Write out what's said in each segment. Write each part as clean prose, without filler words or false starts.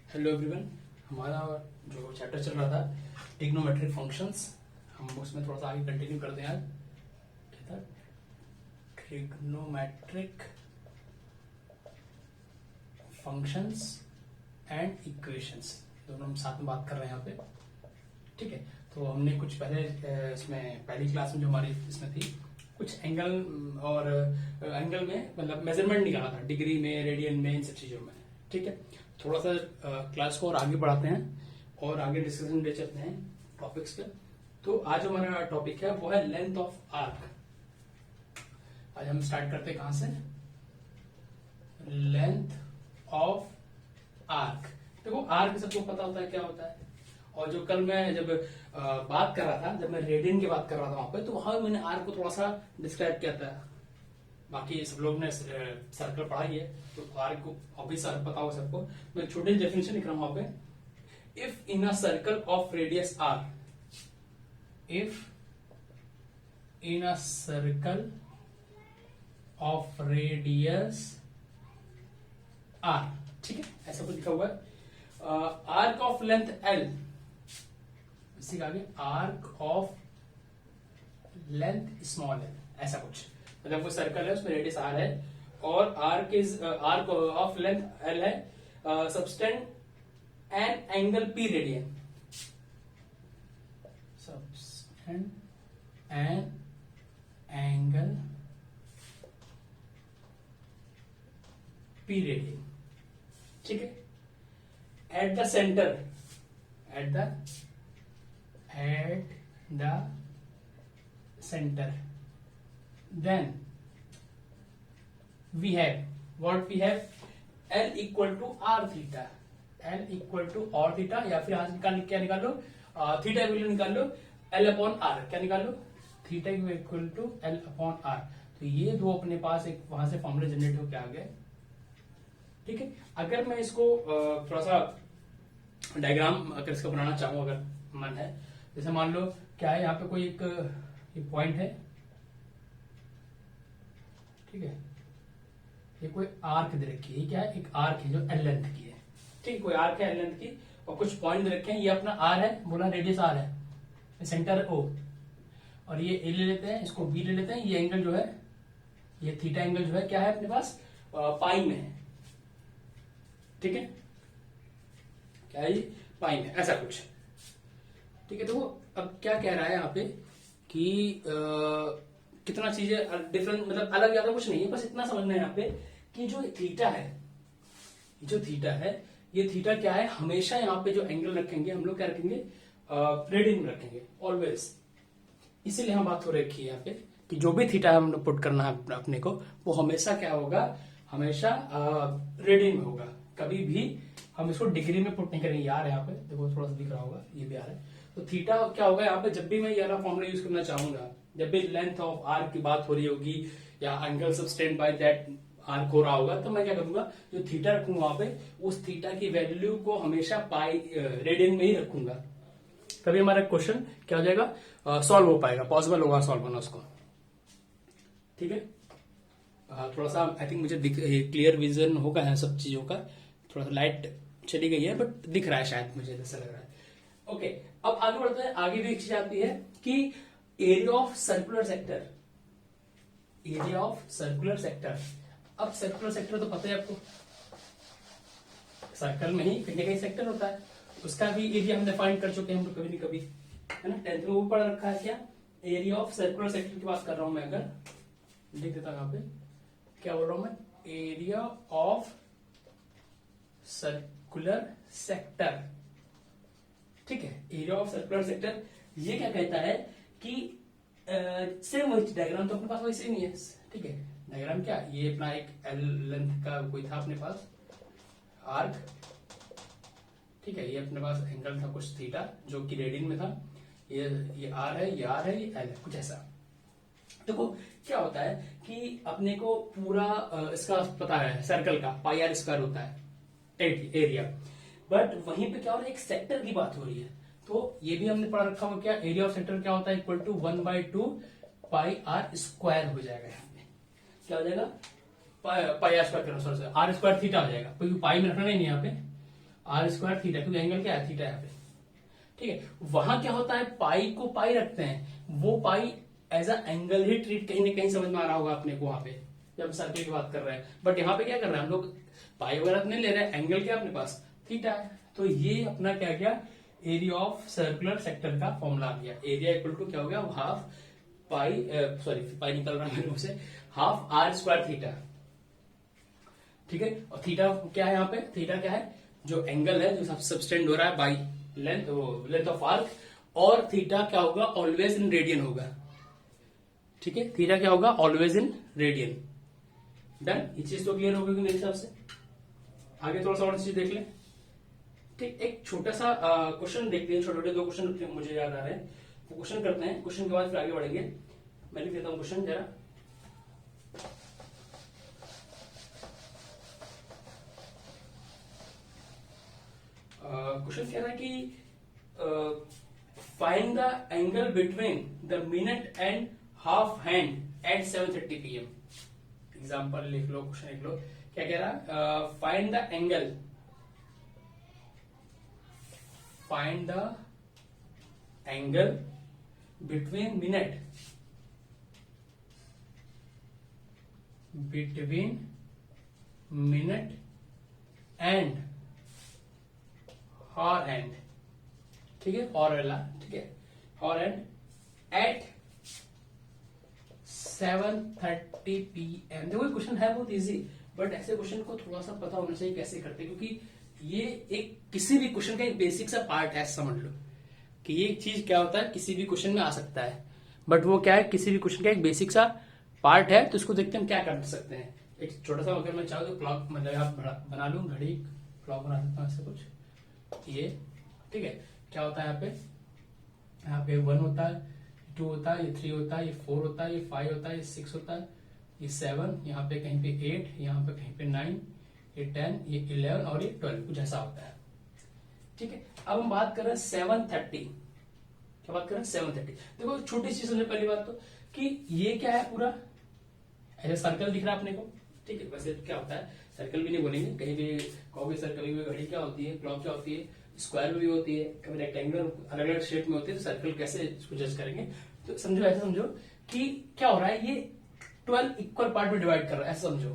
Hello everyone. हमारा जो chapter चल रहा था ट्रिग्नोमेट्रिक फंक्शंस, हम उसमें थोड़ा सा आगे कंटिन्यू करते हैं। आज क्या था? ट्रिग्नोमेट्रिक फंक्शंस एंड इक्वेशंस, दोनों हम साथ में बात कर रहे हैं यहाँ पे। ठीक है, तो हमने कुछ पहले इसमें पहली क्लास में जो हमारी इसमें थी कुछ एंगल और एंगल में मतलब मेजरमेंट निकाला था, डिग्री में, रेडियन में, इन सब चीजों में। ठीक है, थोड़ा सा क्लास को और आगे बढ़ाते हैं और आगे डिस्कशन ले चलते हैं टॉपिक्स पे। तो आज हमारा टॉपिक है वो है लेंथ ऑफ आर्क। आज हम स्टार्ट करते हैं कहां से? Length of arc. देखो आर्क सबको पता होता है क्या होता है, और जो कल मैं जब बात कर रहा था, जब मैं रेडियन की बात कर रहा था वहां पे, तो वहां मैंने आर्क को थोड़ा सा डिस्क्राइब किया था। बाकी सब लोग ने सर्कल पढ़ा ही है, तो आर्क को ऑब्वियस पता हो सबको। मैं छोटी डेफिनेशन लिख रहा हूं वहां पे। If in a circle of radius R, if in a circle of radius R, ठीक है, ऐसा कुछ लिखा हुआ है। आर्क ऑफ लेंथ एल, इसी का आगे arc of length small L, ऐसा कुछ। मतलब वो सर्कल है, उसमें रेडियस आर है और आर्क ऑफ लेंथ एल है, subtend an angle P radian, subtend an angle P radian. ठीक है, at the centre, at the center, then we have what we have, L equal to r theta, L equal to r theta, या फिर आज क्या निकाल लो, theta value निकाल लो, L upon r, क्या निकाल लो, theta equal to L upon r। तो ये दो अपने पास एक वहां से फॉर्मूला जनरेट होकर आ गए। ठीक है, अगर मैं इसको थोड़ा सा डायग्राम अगर इसका बनाना चाहूं, अगर मन है, जैसे मान लो क्या है, यहाँ पे कोई एक पॉइंट है, ठीक है, ये कोई आर्क दे रखी है, क्या है, एक आर्क है जो एल लेंथ की है। ठीक है, कोई आर्क है एल लेंथ की और कुछ पॉइंट दे रखे हैं, ये अपना आर है, बोला रेडियस आर है, सेंटर ओ, और ये ए ले लेते हैं, इसको बी ले लेते हैं। ये एंगल जो है, ये थीटा एंगल जो है क्या है अपने पास, पाई में है। ठीक है, क्या है ये, पाई में, ऐसा कुछ। ठीक है, तो अब क्या कह रहा है यहाँ पे कि कितना चीजें डिफरेंट, मतलब अलग ज्यादा कुछ नहीं है, बस इतना समझना है यहाँ पे कि जो थीटा है, जो थीटा है, ये थीटा क्या है, हमेशा यहाँ पे जो एंगल रखेंगे हम लोग क्या रखेंगे, रेडियन में रखेंगे ऑलवेज। इसीलिए हम बात हो रखी है यहाँ पे कि जो भी थीटा हम लोग पुट करना है अपने को, वो हमेशा क्या होगा, हमेशा रेडियन में होगा। कभी भी हम इसको डिग्री में पुट नहीं करेंगे। यार यहाँ पे देखो थोड़ा सा दिख रहा होगा, ये भी आ रहा है। तो थीटा क्या होगा यहाँ पे, जब भी मैं ये वाला फॉर्मूला यूज करना चाहूंगा, जब भी लेंथ ऑफ आर्क की बात हो रही होगी या angle subtend by that arc हो रहा होगा, तो मैं क्या करूंगा, जो थीटा रखूंगा वहां पे, उस थीटा की वैल्यू को हमेशा पाई रेडियन में ही रखूंगा। तभी हमारा क्वेश्चन क्या हो जाएगा, सॉल्व हो पाएगा, पॉसिबल होगा सॉल्व होना उसको। ठीक है, थोड़ा सा आई थिंक मुझे क्लियर विजन होगा है सब चीजों का। थोड़ा सा लाइट चली गई है बट दिख रहा है, शायद मुझे ऐसा लग रहा है। ओके, अब आगे बढ़ते हैं। आगे भी एक चीज आती है कि area of circular sector, area of circular sector. अब सर्कुलर सेक्टर तो पता है आपको, सर्कल में ही कहीं ना कहीं सेक्टर होता है, उसका भी एरिया हम डिफाइन कर चुके हैं हम लोग कभी न कभी, है ना, 10th में वो पढ़ रखा है। क्या एरिया ऑफ सर्कुलर सेक्टर की बात कर रहा हूं मैं, अगर लिख देता हूं यहाँ पे, क्या बोल रहा हूं मैं, एरिया ऑफ सर्कुलर सेक्टर। ठीक है, एरिया ऑफ सर्कुलर सेक्टर ये क्या कहता है कि सेम वही डायग्राम तो अपने पास वैसे नहीं है। ठीक है, डायग्राम क्या, ये अपना एक एल लेंथ का कोई था अपने पास आर्क। ठीक है, ये अपने पास एंगल था कुछ थीटा जो कि रेडियन में था। ये आर है, ये आर है, ये एल है, कुछ ऐसा। देखो क्या होता है कि अपने को पूरा इसका पता है, सर्कल का पाई आर स्क्वायर होता है एरिया, बट वहीं पे क्या हो रहा है, एक सेक्टर की बात हो रही है। तो ये भी हमने पढ़ा रखा होगा, क्या एरिया ऑफ सेक्टर क्या होता है, equal to 1/2 pi R square हो जाएगा। यहाँ पे क्या हो जाएगा, pi R square, sorry R square theta हो जाएगा, क्योंकि पाई में रखना नहीं यहाँ पे, आर स्क्वायर थीटा, क्योंकि एंगल क्या है, थीटा यहाँ पे। ठीक है, वहां क्या होता है, पाई को पाई रखते हैं, वो पाई एज अ एंगल ही ट्रीट, कहीं ना कहीं समझ में आ रहा होगा अपने को वहां पे जब सर्किल की बात कर रहे हैं। बट यहाँ पे क्या कर रहे हैं हम लोग, पाई वगैरह नहीं ले रहे हैं, एंगल क्या अपने पास थीटा है। तो ये अपना क्या गया, एरिया ऑफ सर्कुलर सेक्टर का फॉर्मूला आ गया। एरिया इक्वल टू क्या हो गया, हाफ पाई, सॉरी पाई निकल रहा है मेरे मुंह से, हाफ आर स्क्वायर थीटा। ठीक है, और थीटा क्या है यहाँ पे, थीटा क्या है, जो एंगल है जो सबटेंड हो रहा है बाई लेंथ ऑफ आर्क, और थीटा क्या होगा, ऑलवेज इन रेडियन होगा। ठीक है, थीटा क्या होगा, ऑलवेज इन रेडियन। डन, ये चीज तो क्लियर होगी मेरे हिसाब से। आगे थोड़ा सा और चीज देख लें। ठीक, एक छोटा सा क्वेश्चन देखते हैं, छोटे छोटे दो क्वेश्चन मुझे याद आ रहे हैं, वो क्वेश्चन करते हैं, क्वेश्चन के बाद फिर आगे बढ़ेंगे। मैं लिख देता हूं क्वेश्चन जरा। क्वेश्चन कह रहा है कि find the angle between the minute and half hand at 7:30 PM। Example लिख लो, क्वेश्चन लिख लो। क्या कह रहा है, find the angle, find the angle between minute, between minute and hour hand. ठीक है, हॉर वाला, ठीक है, हॉर हैंड एट 7:30 PM। देखो क्वेश्चन है बहुत इजी, बट ऐसे क्वेश्चन को थोड़ा सा पता होना चाहिए कैसे करते हैं, क्योंकि ये एक किसी भी क्वेश्चन का एक बेसिक सा पार्ट है, समझ लो कि ये चीज क्या होता है, किसी भी क्वेश्चन में आ सकता है, बट वो क्या है, किसी भी क्वेश्चन का एक बेसिक सा पार्ट है। तो इसको देखते हैं क्या कर सकते हैं। एक छोटा सा, अगर मैं चाहूँ तो क्लॉक मतलब यहाँ बना लूं, घड़ी क्लॉक बना सकता हूँ ऐसे कुछ, ये ठीक है। क्या होता है यहाँ पे 1 होता है, 2 होता है, ये 3 होता है, ये 4 होता है, ये 5 होता है, ये 6 होता है, ये 7, यहाँ पे कहीं पे 8, यहाँ पे कहीं पे 9, ये 10, ये 11 और ये 12, कुछ ऐसा होता है। ठीक है, अब हम बात कर रहे हैं 7:30। क्या बात कर रहे हैं, 7:30। देखो छोटी चीज समझे, पहली बात तो कि ये क्या है, पूरा ऐसे सर्कल दिख रहा है अपने को। ठीक है, वैसे क्या होता है, सर्कल भी नहीं बोलेंगे, कहीं भी कहोगे सर्कल, कभी भी घड़ी क्या होती है, क्लॉक क्या होती है, स्क्वायर में भी होती है, कभी रेक्टेंगुलर, अलग अलग शेप में होती है। तो सर्कल कैसे इसको जज करेंगे, तो समझो ऐसे समझो कि क्या हो रहा है, ये 12 इक्वल पार्ट में डिवाइड कर रहा है, ऐसे समझो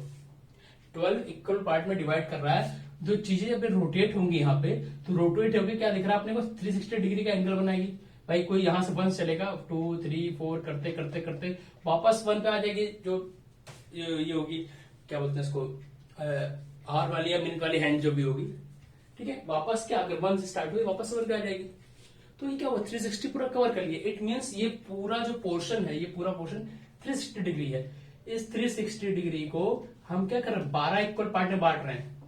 12 इक्वल पार्ट में डिवाइड कर रहा है। जो चीजें जब रोटेट होंगी यहाँ पे, तो रोटेट होगी, क्या दिख रहा है अपने को, 360 डिग्री का एंगल बनाएगी। भाई कोई यहां से 1 चलेगा, 2 3 4 करते करते करते वापस 1 पे आ जाएगी, जो ये होगी, क्या बोलते हैं इसको, आवर वाली या मिनट वाली हैंड जो भी होगी। ठीक है, वापस क्या, अगर 1 से स्टार्ट हुई वापस 1 पे आ जाएगी। तो ये क्या हुआ, 360 पूरा कवर कर लिए। इट मीन्स ये पूरा जो पोर्शन है, ये पूरा पोर्शन 360 डिग्री है। इस 360 डिग्री को हम क्या कर रहे हैं, 12 इक्वल पार्ट में बांट रहे हैं।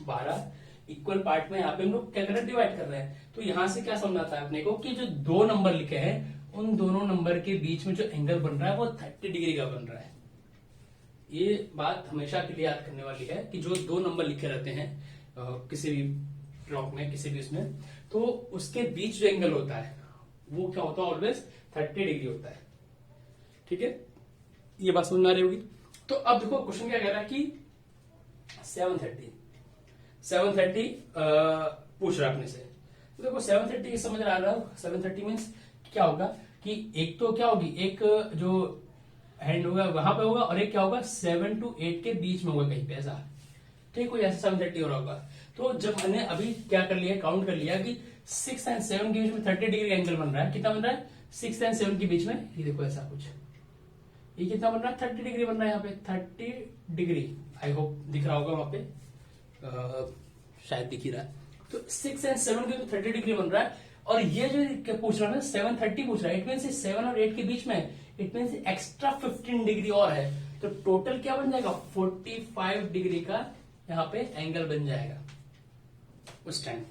12 इक्वल पार्ट में यहाँ पे हम लोग क्या कर रहे हैं, डिवाइड कर रहे हैं। तो यहां से क्या समझ आता है अपने को कि जो 2 नंबर लिखे हैं, उन दोनों नंबर के बीच में जो एंगल बन रहा है वो 30 डिग्री का बन रहा है। ये बात हमेशा के लिए याद करने वाली है कि जो 2 नंबर लिखे रहते हैं किसी भी ब्लॉक में, किसी भी इसमें, तो उसके बीच जो एंगल होता है वो क्या होता है, ऑलवेज 30 डिग्री होता है। ठीक है, ये बात समझ में आ रही होगी। तो अब देखो क्वेश्चन क्या कह रहा है कि 7:30 पूछ रहा है अपने से। तो देखो 7:30 समझ आ रहा है, 7:30 मीन्स क्या होगा कि एक तो क्या होगी, एक जो हैंड होगा वहां पे होगा, और एक क्या होगा 7 to 8 के बीच में होगा कहीं पे ऐसा। ठीक, कोई ऐसा 7:30 हो रहा होगा। तो जब मैंने अभी क्या कर लिया, काउंट कर लिया कि 6 and 7 के बीच में 30 डिग्री एंगल बन रहा है। कितना बन रहा है, 6 and 7 के बीच में, ये देखो ऐसा कुछ, ये कितना बन रहा है, 30 डिग्री बन रहा है यहाँ पे, 30 डिग्री। आई होप दिख रहा होगा वहां पे, शायद दिख ही रहा है। तो 6 and 7 के 30 डिग्री बन रहा है, और ये जो क्या पूछ रहा है, 7:30 पूछ रहा है। इट मीन 7 और 8 के बीच में, इट मीन एक्स्ट्रा 15 डिग्री और है। तो टोटल क्या बन जाएगा, 45 डिग्री का यहाँ पे एंगल बन जाएगा उस टाइम।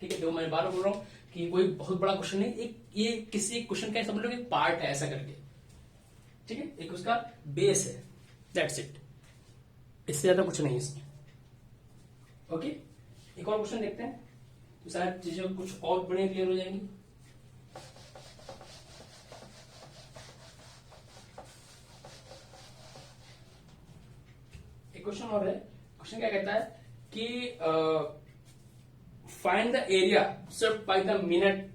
ठीक है, तो मैं बार बोल रहा हूं कि कोई बहुत बड़ा क्वेश्चन नहीं, एक ये किसी क्वेश्चन का समझ लो एक पार्ट है ऐसा करके। ठीक है, एक उसका बेस है, दैट्स इट, इससे ज्यादा कुछ नहीं इसमें। ओके, एक और क्वेश्चन देखते हैं, तो शायद चीजें कुछ और बढ़िया क्लियर हो जाएंगी। एक क्वेश्चन और है, क्वेश्चन क्या कहता है कि find the area swept by the minute,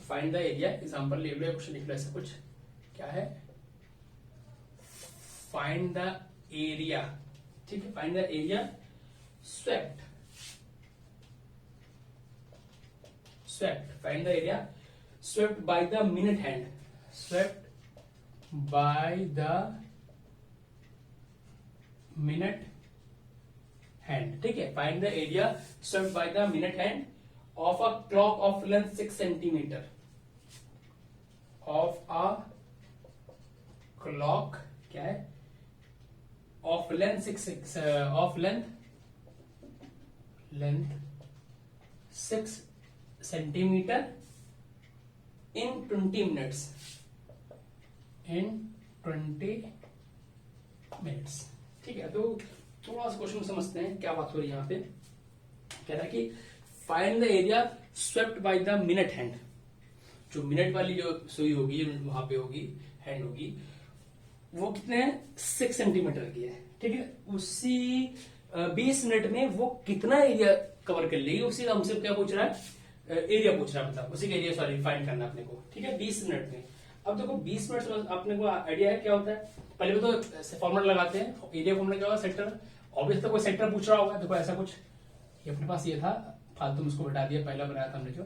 find the area, example ले लो, क्वेश्चन लिख लो ऐसा कुछ, क्या है, फाइंड द एरिया, ठीक है, find the area swept, find the area swept by the minute hand, swept by the minute hand, ठीक है, find the area swept by the minute hand of a clock of length 6 centimetre, of a clock, क्या है, of length 6 centimetre in 20 minutes, in 20 minutes, ठीक है। तो थोड़ा सा question समझते हैं क्या बात हो रही है यहाँ पे। कह रहा है कि find the area swept by the minute hand, जो मिनट वाली जो सुई होगी वहां पे होगी, हैंड होगी, वो कितने 6 सेंटीमीटर की है, ठीक है। उसी 20 मिनट में वो कितना एरिया कवर कर लेगी, उसी का हमसे क्या पूछ रहा है, एरिया पूछ रहा है, मतलब उसी का एरिया सॉरी फाइंड करना अपने को, ठीक है, 20 मिनट में। अब देखो 20 मिनट में अपने को आइडिया है क्या होता है, पहले तो फॉर्मूला लगाते हैं, एरिया फॉर्मूला क्या होगा, सेक्टर, ऑब्वियसली तो कोई सेक्टर पूछ रहा होगा, देखो ऐसा कुछ, ये अपने पास ये था, फालतू उसको हटा दिया, पहला बनाया था हमने जो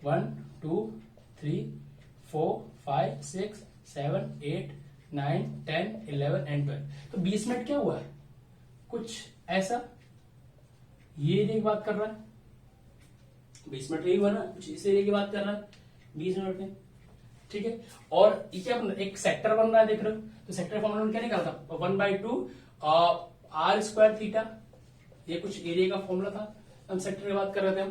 1 2 3 4 5 6 7 8 9 10 11 एंड 12, तो 20 मिनट क्या हुआ है, कुछ ऐसा, ये एरिया की बात कर रहा है, 20 मिनट यही हुआ ना, कुछ इस एरिया की बात कर रहा है 20 मिनट में, ठीक है। और ये क्या एक सेक्टर बन रहा है, देख रहे हो, तो सेक्टर फॉर्मूला में क्या निकालता, 1/2 r स्क्वायर थीटा, ये कुछ एरिया का फॉर्मूला था, हम सेक्टर की बात कर रहे थे हम,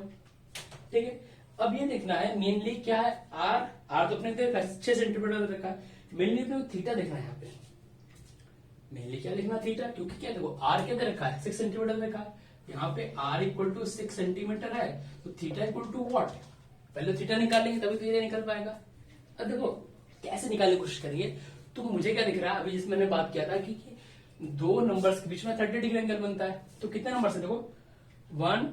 ठीक है। अब ये देखना है मेनली क्या है, आर तो अपने देखा 6 सेंटीमीटर रखा है, मेनली अपने थीटा देखना है यहाँ पे, मेनली क्या लिखना थीटा, क्योंकि क्या देखो आर क्या दे रखा है 6 सेंटीमीटर देखा है, यहाँ पे r इक्वल टू 6 सेंटीमीटर है, तो थीटा इक्वल टू व्हाट, पहले थीटा निकालेंगे तभी तो ये निकल पाएगा। अब देखो कैसे निकालने की कोशिश करेंगे, तो मुझे क्या दिख रहा है अभी जिसमें मैंने बात किया था कि दो नंबर्स के बीच में 30 डिग्री एंगल बनता है, तो कितने नंबर है देखो, 1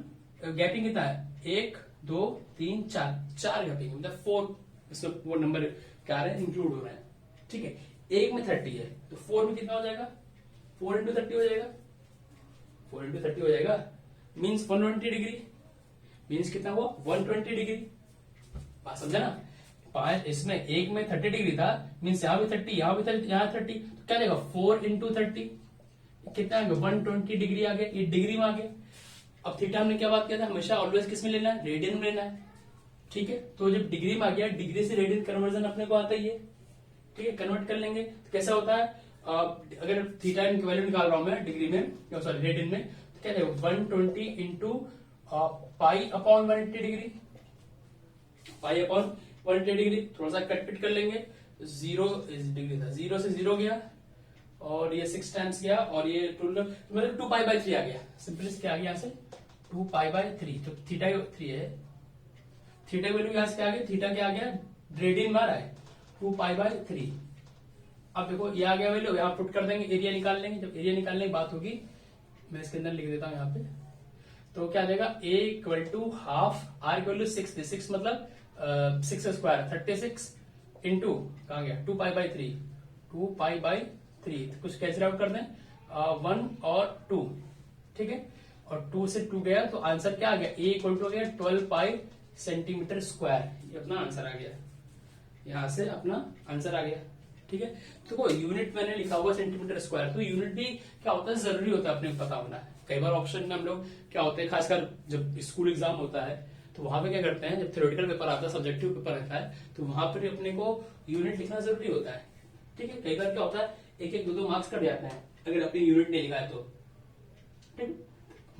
गैपिंग कितना है, 1 2 3 4 गैपिंग, मतलब 4 इसमें वो नंबर क्या है इंक्लूड हो रहे हैं, ठीक है। एक में 30 है तो 4 में कितना हो जाएगा, 4 इंटू 30 हो जाएगा, 4 इंटू 30 हो जाएगा, मीन्स 120 डिग्री, मीन्स कितना हुआ 120 डिग्री, बात समझा ना। 5 इसमें एक में 30 डिग्री था, मीन्स यहाँ भी 30, यहाँ भी 30, यहाँ 30, तो क्या देगा 4 इंटू 30 कितना आ गया 120 डिग्री आ गया, ये डिग्री में आ गया। अब थीटा हमने क्या बात किया था, हमेशा ऑलवेज किस में लेना है, रेडियन में लेना है, ठीक है। तो जब डिग्री में आ गया, डिग्री से रेडियन कन्वर्जन अपने को आता ही है, ठीक है, कन्वर्ट कर लेंगे तो कैसा होता है, अगर थीटा की वैल्यू निकाल रहा हूं मैं डिग्री में, सॉरी रेडियन में, तो क्या देगा 120 into pi upon 180 degree, pi upon 180 degree, थोड़ा सा कट पिट कर लेंगे, 0 डिग्री था, 0 से 0 गया और ये 6 टाइम्स गया और ये मतलब 2π/3 आ गया, सिंपली क्या आ गया यहाँ से 2π/3, तो थीटा 3 है, थीटा वैल्यू यहाँ से क्या आ गया, थीटा क्या आ गया रेडियन में आ रहा है 2π/3। अब देखो ये आ गया वैल्यू, यहाँ पुट कर देंगे, एरिया निकाल लेंगे, जब एरिया निकालने की बात होगी मैं इसके अंदर लिख देता हूँ यहाँ पे, तो क्या आ जाएगा a equal to half, r equal to 6 6 मतलब 6 स्क्वायर 36 इंटू कहा गया 2π/3, 2π/3 तो कुछ कैंसिल आउट कर दें 1 और 2, ठीक है, और 2 से 2 गया तो आंसर क्या आ गया, a इक्वल टू आ गया 12 पाई सेंटीमीटर स्क्वायर, ये अपना आंसर आ गया, यहां से अपना आंसर आ गया, ठीक है। तो यूनिट मैंने लिखा हुआ सेंटीमीटर स्क्वायर, तो यूनिट भी क्या होता है जरूरी होता है अपने को पता होना है। कई बार ऑप्शन में हम लोग क्या होते हैं, खासकर जब स्कूल एग्जाम होता है तो वहां पे क्या करते हैं, जब थ्योरेटिकल पेपर आता है, सब्जेक्टिव पेपर रहता है, तो वहां पर अपने को यूनिट लिखना जरूरी होता है, ठीक है। कई बार क्या होता है 1 1 2 2 मार्क्स कट जाते हैं अगर अपनी यूनिट नहीं लिखा है तो, ठीक,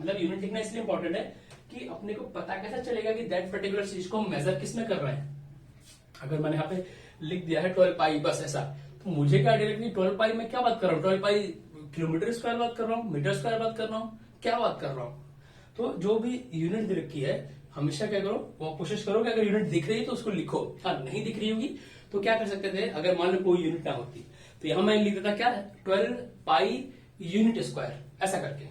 मतलब यूनिट लिखना इसलिए इंपॉर्टेंट है कि अपने को पता कैसा चलेगा कि दैट पर्टिकुलर चीज को मेजर किस में कर रहे हैं। अगर मैंने यहाँ पे लिख दिया है 12 पाई बस ऐसा, तो मुझे क्या आइडिया लगती है 12 पाई में क्या बात कर रहा हूँ, 12 पाई किलोमीटर स्क्वायर बात कर रहा हूँ, मीटर स्क्वायर बात कर रहा हूँ, क्या बात कर रहा हूँ। तो जो भी यूनिट दे रखी है हमेशा क्या करो, वो कोशिश करो कि अगर यूनिट दिख रही है तो उसको लिखो, हाँ नहीं दिख रही होगी तो क्या कर सकते थे, अगर मान लो कोई यूनिट ना होती तो यहां मैं लिख देता क्या 12 पाई यूनिट स्क्वायर ऐसा करके,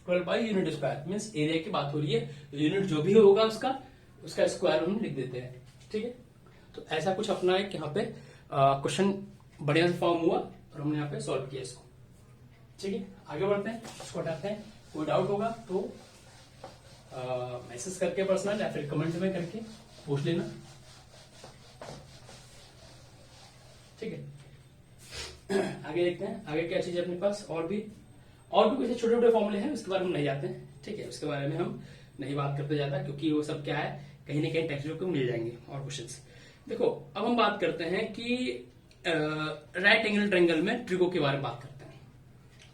12 by unit square means area की बात हो रही है, यूनिट जो भी होगा उसका स्क्वायर हम लिख देते हैं। ठीक है, तो ऐसा कुछ अपना एक यहाँ पे क्वेश्चन बढ़िया से फॉर्म हुआ और हमने यहाँ पे सॉल्व किया इसको। ठीक है, आगे बढ़ते हैं, इसको हटाते हैं। कोई डाउट होगा तो मैसेज करके पर्सनल या फिर कमेंट में करके पूछ लेना। ठीक है, आगे देखते हैं आगे क्या चीज है अपने पास। और भी कुछ छोटे छोटे फॉर्मूले हैं, उसके बारे में नहीं जाते हैं। ठीक है, उसके बारे में हम नहीं बात करते ज्यादा, क्योंकि वो सब क्या है कहीं ना कहीं टेक्स्ट बुक में मिल जाएंगे और क्वेश्चंस। देखो अब हम बात करते हैं कि राइट एंगल ट्रायंगल में ट्रिगो के बारे में बात करते हैं,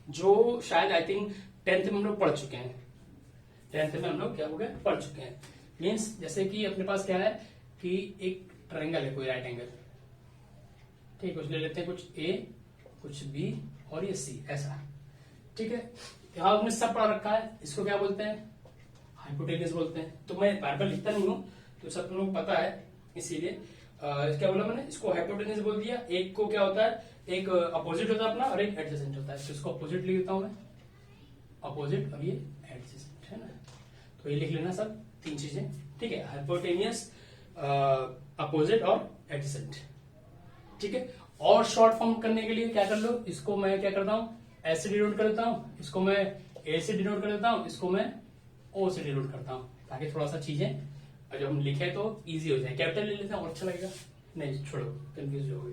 जो शायद आई थिंक 10th में हम लोग पढ़ चुके हैं। 10th में हम लोग क्या हो गया पढ़ चुके हैं। मीन्स जैसे कि अपने पास क्या है कि एक ट्रायंगल है, कोई राइट एंगल। ठीक है, कुछ ले लेते हैं, कुछ ए कुछ बी और ये सी, ऐसा। ठीक है, यहां हमने सब पढ़ा रखा है, इसको क्या बोलते हैं हाइपोटेनस बोलते हैं। तो मैं बार बार लिखता नहीं हूं, तो सब लोगों को पता है, इसीलिए क्या बोला मैंने, इसको हाइपोटेनस बोल दिया। एक को क्या होता है, एक अपोजिट होता है अपना और एक एडजेसेंट होता है। तो इसको अपोजिट लिख देता हूं मैं, अपोजिट, और ये एडजेसेंट है ना। तो ये लिख लेना सब तीन चीजें। ठीक है, हाइपोटेनियस, अपोजिट और एडजेसेंट। ठीक है, और शॉर्ट फॉर्म करने के लिए क्या कर लो, इसको मैं क्या करता हूं एस से डिनोट कर देता हूं, इसको मैं ए से डिनोट कर देता हूं, इसको मैं ओ से डिनोट करता हूं, ताकि थोड़ा सा चीजें जब हम लिखे तो इजी हो जाए। कैपिटल ले लेते हैं और अच्छा लगेगा, नहीं छोड़ो कंफ्यूज हो गई।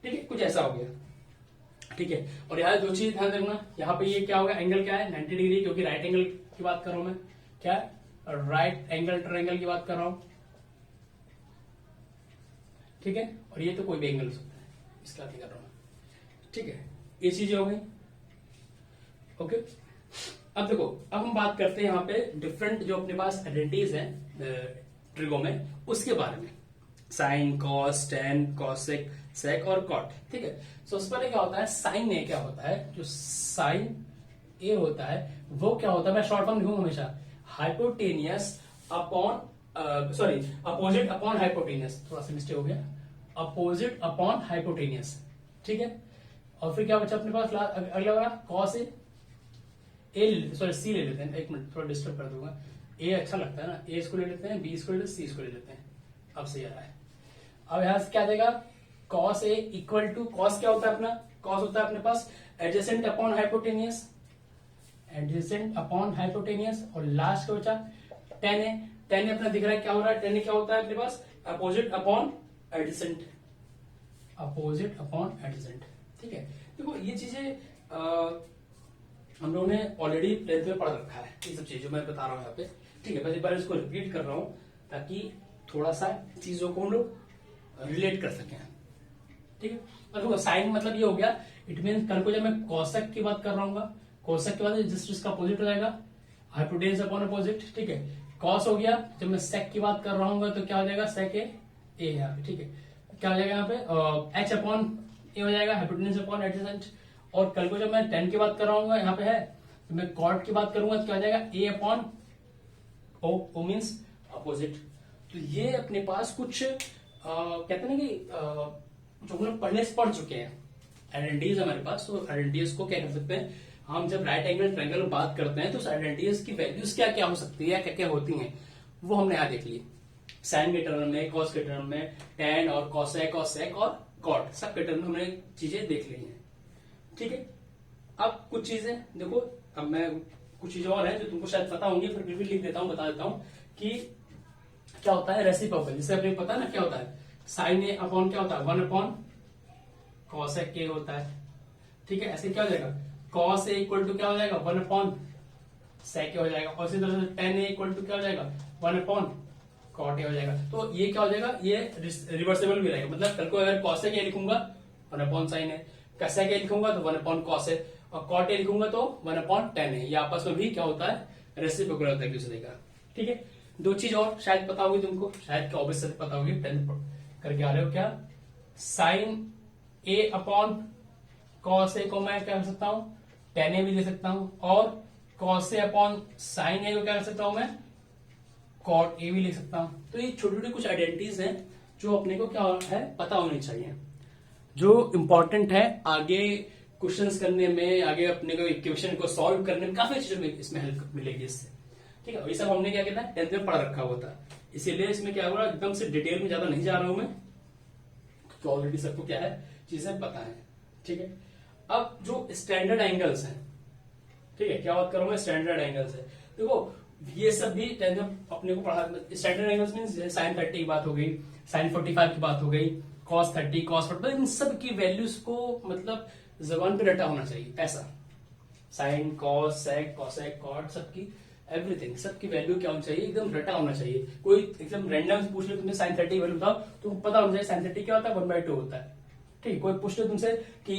ठीक है, कुछ ऐसा हो गया। ठीक है, और यहाँ दो चीज ध्यान रखना, यहाँ पे ये क्या होगा, एंगल क्या है 90 डिग्री, क्योंकि राइट एंगल की बात कर रहा हूं मैं, क्या राइट एंगल ट्रायंगल की बात कर रहा हूं। ठीक है, और ये तो कोई भी एंगल हो सकता है, इसका बात कर रहा हूं। ठीक है, ये चीजें हो गई। ओके, अब देखो, अब हम बात करते हैं यहाँ पे डिफरेंट जो अपने पास आइडेंटिटीज हैं ट्रिगो में, उसके बारे में। साइन, कॉस, टेन, कॉसेक, सेक और कॉट। ठीक है, तो उस पर क्या होता है, साइन ए क्या होता है, जो साइन ए होता है वो क्या होता है, मैं शॉर्ट फॉर्म लिखूंगा हमेशा, hypotenuse upon sorry opposite upon hypotenuse, थोड़ा सा मिस्टेक हो गया, अपोजिट अपॉन हाइपोटेनियस। ठीक है, और फिर क्या बचा अपने पास अगला वाला कॉस ए सॉरी सी ले लेते हैं, एक मिनट थोड़ा डिस्टर्ब कर दूंगा, ए अच्छा लगता है ना, ए इसको ले लेते हैं, बी इसको ले लेते हैं, सी इसको ले लेते हैं, अब सही आ रहा है। अब यहां से क्या देगा, cos A equal to, cos क्या होता है अपना, कॉस होता है अपने पास adjacent upon hypotenuse, adjacent upon hypotenuse, और लास्ट का बचा टेन ए। टेन ए अपना दिख रहा है क्या हो रहा है, टेन ए क्या होता है अपने पास opposite upon adjacent, opposite upon adjacent. ठीक है, देखो ये चीजें हम लोगों ने ऑलरेडी 10th में पढ़ रखा है, ये सब चीजें जो मैं बता रहा हूँ यहाँ पे। ठीक है, बस एक बार इसको रिपीट कर रहा हूँ ताकि थोड़ा सा चीजों को हम लोग रिलेट कर सकें। ठीक है, और देखो साइन मतलब ये हो गया, इट मीन कल को जब मैं कॉसेक की बात कर रहा हूँ, कॉसेक के बाद जस्ट इसका अपोजिट हो जाएगा, हाइपोटेनस अपॉन अपोजिट। ठीक है, कॉस हो गया, जब मैं सेक की बात कर रहा हूँ तो क्या हो जाएगा, सेक ए यहाँ पे। ठीक है, क्या हो जाएगा यहाँ पे एच अपॉन ए हो जाएगा, हाइपोटेनस अपॉन एडजेसेंट। और कल को जब मैं टेन की बात कर रहा हूँ यहाँ पे है, तो मैं कॉट की बात करूंगा तो क्या हो जाएगा, ए अपॉन ओ मीन्स अपोजिट। तो ये अपने पास कुछ कहते हैं ना कि जो हम लोग पढ़ने से पढ़ चुके हैं आइडेंटिटीज हमारे पास। तो आइडेंटिटीज को क्या कर सकते हैं हम, जब राइट एंगल ट्रायंगल में बात करते हैं तो उस आइडेंटिटीज की वैल्यूज क्या क्या हो सकती है, क्या क्या होती हैं, वो हमने यहाँ देख ली। साइन के टर्म में, कॉस के टर्म में, टेन और कॉसेक और सेक और कॉट, सब के टर्म में हमने चीजें देख ली हैं। ठीक है, अब कुछ चीजें देखो, अब मैं कुछ चीजें और हैं जो तुमको शायद पता होंगी, फिर भी लिख देता हूं, बता देता हूं कि क्या होता है रेसिप्रोकल। जैसे अपने पता है ना क्या होता है, साइन ए अपॉन क्या होता है 1 अपॉन कॉसेक के होता है। ठीक है, ऐसे क्या हो जाएगा, कॉस ए इक्वल टू क्या हो जाएगा 1 अपॉन सेक हो जाएगा, और इसी तरह से टेन ए इक्वल टू क्या हो जाएगा 1 अपॉन कॉट ए हो जाएगा। तो ये क्या हो जाएगा, ये रिवर्सेबल भी रहेगा, मतलब कल को अगर कॉसेक ए लिखूंगा 1 अपॉन साइन ए, सेक ए लिखूंगा तो 1 अपॉन कॉस ए, और कॉट ए लिखूंगा तो 1 अपॉन टेन ए। ये आपस में भी क्या होता है, रेसिप्रोकल होता है एक दूसरे का। ठीक है, दो चीज और शायद पता होगी तुमको, शायद क्या ऑब्वियस पता होगी, 10th करके आ रहे हो क्या, sign A upon cos A को मैं क्या कर सकता हूं, टेन ए भी ले सकता हूं, और कॉस ए अपॉन साइन ए को क्या कर सकता हूं मैं, कॉट ए भी लिख सकता हूं। तो ये छोटी छोटी कुछ आइडेंटिटीज हैं जो अपने को क्या है पता होनी चाहिए, जो इंपॉर्टेंट है आगे क्वेश्चंस करने में, आगे अपने को इक्वेशन को सॉल्व करने में काफी चीजों में इसमें हेल्प मिलेगी इससे। ठीक है, ये सब हमने क्या किया था, 10th में पढ़ रखा हुआ था, इसीलिए इसमें क्या हुआ, एकदम से डिटेल में ज्यादा नहीं जा रहा हूं मैं, तो ऑलरेडी सबको क्या है चीजें पता है। ठीक है, अब जो स्टैंडर्ड एंगल्स हैं, ठीक है, क्या बात करूं मैं, स्टैंडर्ड एंगल्स है। देखो ये सब भी 10th में अपने को पढ़ा, स्टैंडर्ड एंगल्स मीन sin 30 की बात हो गई, sin 45 की बात हो गई, cos 30, cos 45, इन सब की वैल्यूज को मतलब जबान पे रटा होना चाहिए ऐसा। साइन, कॉस, सेक, कोसेक, कॉट, सबकी एवरीथिंग, सबकी वैल्यू क्या होनी चाहिए, एकदम रटा होना चाहिए। कोई एकदम रैंडम पूछ ले तुमने sin 30 वैल्यू बताओ, तुमको पता होना चाहिए sin 30 क्या होता है, 1/2 होता है। ठीक, कोई पूछ ले तुमसे कि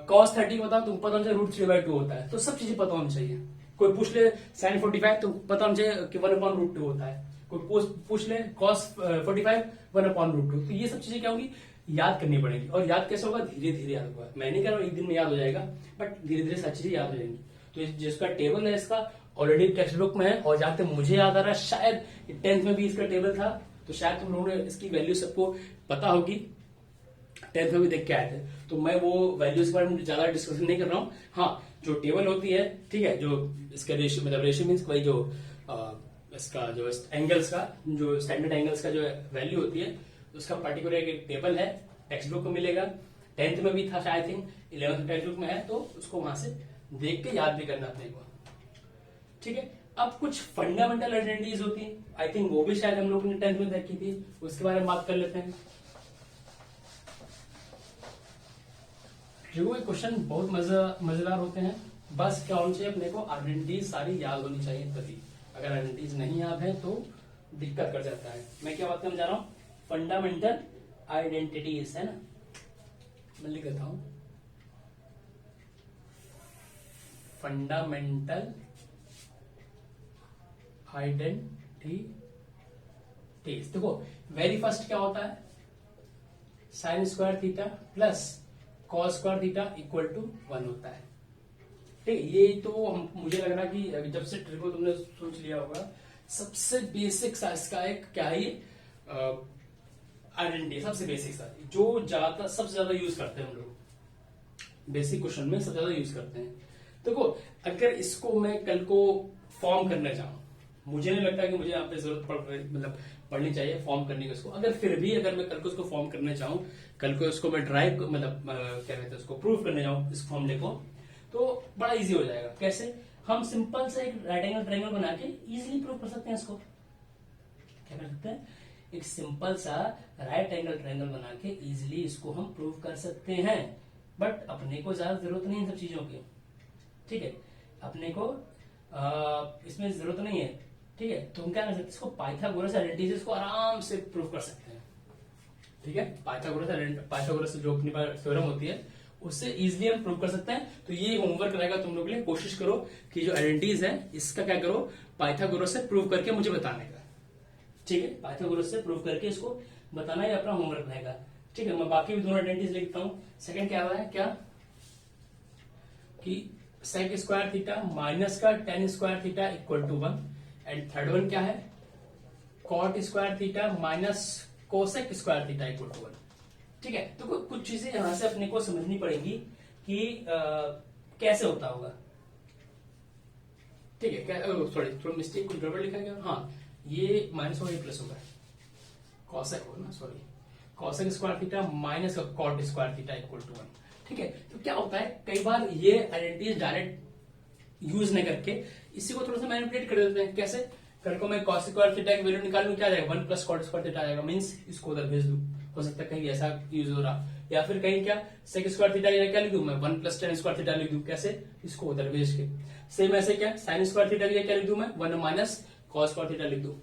cos 30 बताओ, तुमको पता होना चाहिए √3/2 होता है। तो सब चीजें पता होनी चाहिए। कोई पूछ ले sin 45, तो पता होना चाहिए कि 1/√2 होता है। कोई पूछ ले cos 45 1/√2, तो ये सब चीजें क्या होगी, याद करनी पड़ेगी। और याद कैसे होगा, धीरे धीरे याद होगा। मैं नहीं कह रहा हूं एक दिन में याद हो जाएगा, बट धीरे धीरे सब चीजें याद हो जाएंगी। तो जिसका टेबल है इसका ऑलरेडी टेक्स्ट बुक में है, और जहां तक मुझे याद आ रहा है शायद 10th में भी इसका टेबल था, तो शायद तुम लोगों ने इसकी वैल्यू सबको पता होगी, 10th में भी देख के आए थे। तो मैं वो वैल्यूज के बारे में ज्यादा डिस्कशन नहीं कर रहा हूँ। हाँ, जो टेबल होती है, ठीक है, जो इसका रेशियो, मतलब रेशियो मीन्स वही जो इसका जो एंगल्स का, जो स्टैंडर्ड एंगल्स का जो वैल्यू होती है, उसका पर्टिकुलर एक टेबल है, टेक्स्ट बुक में मिलेगा। 10th में भी था शायद, I think 11th text book में है, तो उसको वहां से देख के याद भी करना अपने को। ठीक है, अब कुछ फंडामेंटल आइडेंटिटीज होती है, आई थिंक वो भी शायद हम लोग ने 10th में देखी थी, उसके बारे में बात कर लेते हैं। जो क्वेश्चन बहुत मजेदार होते हैं, बस क्या होना चाहिए अपने को, आइडेंटिटीज सारी याद होनी चाहिए तभी। अगर आइडेंटिटीज नहीं याद है तो दिक्कत कर जाता है। मैं क्या बात करने जा रहा हूं, फंडामेंटल आइडेंटिटीज है ना, मैं लिख देता हूं, फंडामेंटल आइडेंटिटीज। देखो वेरी फर्स्ट क्या होता है, sine square theta plus cos square theta equal to 1 होता है। ठीक है, ये तो मुझे लग रहा है कि जब से ट्रिक को तुमने सोच लिया होगा, सबसे बेसिक सा इसका एक क्या है, आइडेंटिटी सबसे बेसिक सा, जो ज्यादा सबसे ज्यादा यूज करते हैं हम लोग, बेसिक क्वेश्चन में सबसे ज्यादा यूज करते हैं। देखो अगर इसको मैं कल को फॉर्म करना चाहूं, मुझे नहीं लगता कि मुझे यहाँ पे जरूरत मतलब पढ़नी चाहिए फॉर्म करने की उसको, अगर फिर भी अगर मैं कल को उसको फॉर्म करना चाहूं, कल को उसको मैं ड्राइव मतलब क्या कहते हैं उसको प्रूव करने जाऊं इस फॉर्मूले को, तो बड़ा इजी हो जाएगा। कैसे, हम सिंपल से एक राइट एंगल ट्रायंगल बना के इजीली प्रूव कर सकते हैं इसको। क्या कर सकते हैं, एक सिंपल सा राइट एंगल ट्रायंगल बना के इजीली इसको हम प्रूव कर सकते हैं। बट अपने को ज्यादा जरूरत नहीं इन सब चीजों की। ठीक है, अपने को इसमें जरूरत नहीं है। ठीक है, तो हम क्या कर सकते हैं, इसको पाइथागोरस आइडेंटिटीज को आराम से प्रूव कर सकते हैं। ठीक है, पाइथागोरस जो अपनी थ्योरम होती है उससे इजीली हम प्रूव कर सकते हैं। तो ये होमवर्क रहेगा तुम लोग के लिए, कोशिश करो कि जो आइडेंटिटीज है इसका क्या करो, पाइथागोरस से प्रूव करके मुझे बताने का। ठीक है, पाइथागोरस से प्रूव करके इसको बताना ही अपना होमवर्क रहेगा। ठीक है, मैं बाकी भी दोनों आइडेंटिटीज लिखता हूं। सेकंड क्या है, क्या कि सेक स्क्वायर थीटा माइनस का tan square theta equal to 1, and third one क्या है, cot square theta minus cosec square theta equal to 1। ठीक है, तो कुछ चीजें यहां से अपने को समझनी पड़ेगी कि कैसे होता होगा। ठीक है, सॉरी थोड़ा मिस्टेक, कुछ गड़बड़ लिखा गया। हाँ, ये माइनस होगा, ये प्लस होगा, कॉसेक हो ना, sorry, cosec square theta minus cot square theta equal to 1। ठीक है, तो क्या होता है, कई बार ये आइडेंटिटीज डायरेक्ट यूज नहीं करके इसी को थोड़ा सा मैनिपुलेट कर देते हैं। कैसे, कल को मैं कॉस स्क्वायर थीटा की वैल्यू निकालूं, क्या आ जाएगा, 1 प्लस कॉट स्क्वायर थीटा आ जाएगा, मीन्स इसको उधर भेज दूं। हो सकता है कहीं ऐसा यूज हो रहा, या फिर कहीं क्या सेक स्क्वायर थीटा क्या लिख दूं मैं, 1 प्लस टेन स्क्वायर थीटा लिख दूं, कैसे, इसको उधर भेज के। सेम ऐसे क्या साइन स्क्वायर थीटा क्या लिख दूं मैं, 1 माइनस कॉस स्क्वायर थीटा लिख दूं।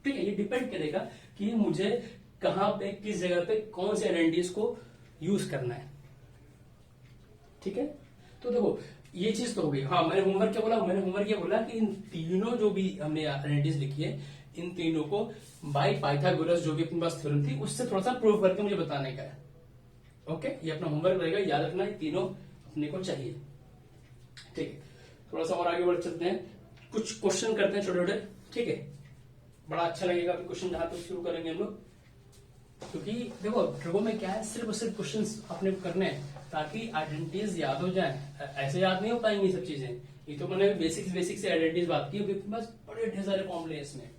ठीक है, ये डिपेंड करेगा कि मुझे कहां पे, किस जगह पे कौन से आइडेंटिटीज को यूज करना है। ठीक है, तो देखो ये चीज तो हो गई। हाँ, मैंने होमवर्क क्या बोला, मैंने होमवर्क ये बोला कि इन तीनों जो भी हमने आइडेंटिटीज लिखी है, इन तीनों को बाय पाइथागोरस जो भी अपने पास थ्योरम थी उससे थोड़ा सा प्रूव करके मुझे बताने का है। ओके, ये अपना होमवर्क रहेगा, याद रखना, ये तीनों अपने को चाहिए। ठीक है, थोड़ा सा और आगे बढ़ चलते हैं, कुछ क्वेश्चन करते हैं छोटे छोटे। ठीक है, बड़ा अच्छा लगेगा क्वेश्चन जहां तक शुरू करेंगे हम लोग। क्योंकि देखो ट्रिगो में क्या है, सिर्फ और सिर्फ क्वेश्चंस अपने को करने हैं ताकि आइडेंटिटीज याद हो जाए। ऐसे याद नहीं हो पाएंगी सब चीजें। ये तो मैंने बेसिक से आइडेंटिटीज बात की, बस बड़े ढेर सारे फॉर्मूले हैं इसमें,